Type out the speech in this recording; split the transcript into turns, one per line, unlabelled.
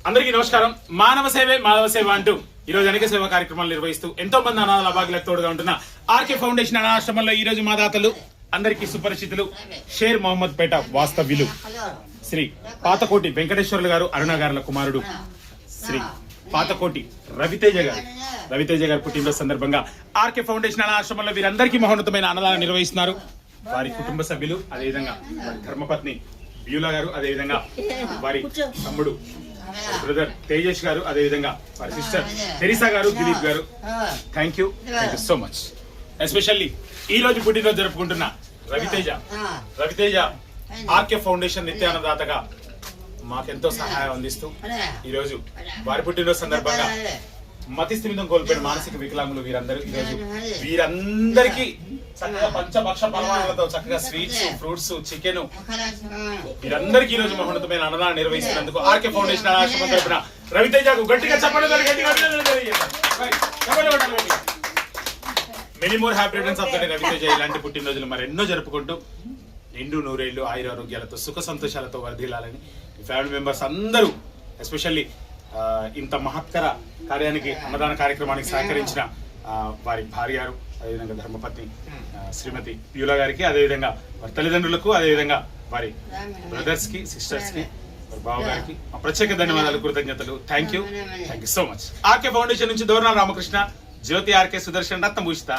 అందరికీ నమస్కారం. మానవ సేవే మాధవ సేవ అంటూ ఈ రోజు అనేక సేవా కార్యక్రమాలు నిర్వహిస్తూ ఎంతో మంది అనాథల అభాగ్యులకు తోడుగా ఉంటున్న ఆర్కే ఫౌండేషన్ అనాథాశ్రమంలో ఈ రోజు మా దాతలు అందరికీ సుపరిచితులు షేర్ మొహమ్మద్ పేట వాస్తవ్యులు శ్రీ పాతకోటి వెంకటేశ్వర్లు గారు, అరుణ గారుల కుమారుడు శ్రీ పాతకోటి రవితేజ గారు పుట్టినరోజు సందర్భంగా ఆర్కే ఫౌండేషన్ అనాథాశ్రమంలో వీరందరికీ మహోన్నతమైన అన్నదానం నిర్వహిస్తున్నారు. వారి కుటుంబ సభ్యులు, అదేవిధంగా వారి ధర్మపత్ని బ్యూలా గారు, అదేవిధంగా వారి తమ్ముడు బ్రదర్ తేజేష్ గారు, అదేవిధంగా వారి సిస్టర్ తెరిసా గారు, దిలీప్ గారు. Thank you so much. Especially ఈ రోజు పుట్టినరోజు జరుపుకుంటున్న రవితేజ ఆర్కే ఫౌండేషన్ నిత్యాన్నదాతగా మాకెంతో సహాయం అందిస్తూ ఈ రోజు వారి పుట్టినరోజు సందర్భంగా మతి స్థిమితం కోల్పోయిన మానసిక వికలాంగులు వీరందరికీ చక్కగా పంచభక్ష పలవాలతో చక్కగా స్వీట్స్, ఫ్రూట్స్, చికెన్ వీరందరికీ ఈ రోజు మహోన్నతమైన అన్నదానం నిర్వహిస్తున్నందుకు ఆర్కే ఫౌండేషన్ అనాథాశ్రమం తరపున రవితేజకు గట్టిగా చెప్పండి. Many more happy returns of the day Raviteja. ఇలాంటి పుట్టినరోజులు మరెన్నో జరుపుకుంటూ నిండు నూరేళ్లు ఆయురారోగ్యాలతో సుఖ సంతోషాలతో వర్ధిల్లాలని ఫ్యామిలీ మెంబర్స్ అందరూ, ఎస్పెషల్లీ ఇంత మహత్తర కార్యానికి, అన్నదాన కార్యక్రమానికి సహకరించిన వారి భార్య గారు, అదేవిధంగా ధర్మపత్ని శ్రీమతి ప్యూలా గారికి, అదేవిధంగా వారి తల్లిదండ్రులకు, అదేవిధంగా వారి బ్రదర్స్ కి, సిస్టర్స్ కి, వారి బావ గారికి ప్రత్యేక ధన్యవాదాలు, కృతజ్ఞతలు. Thank you so much. RK foundation నుంచి దోర్నాల రామకృష్ణ, జ్యోతి ఆర్కే, సుదర్శన్, రత్నభూషిత.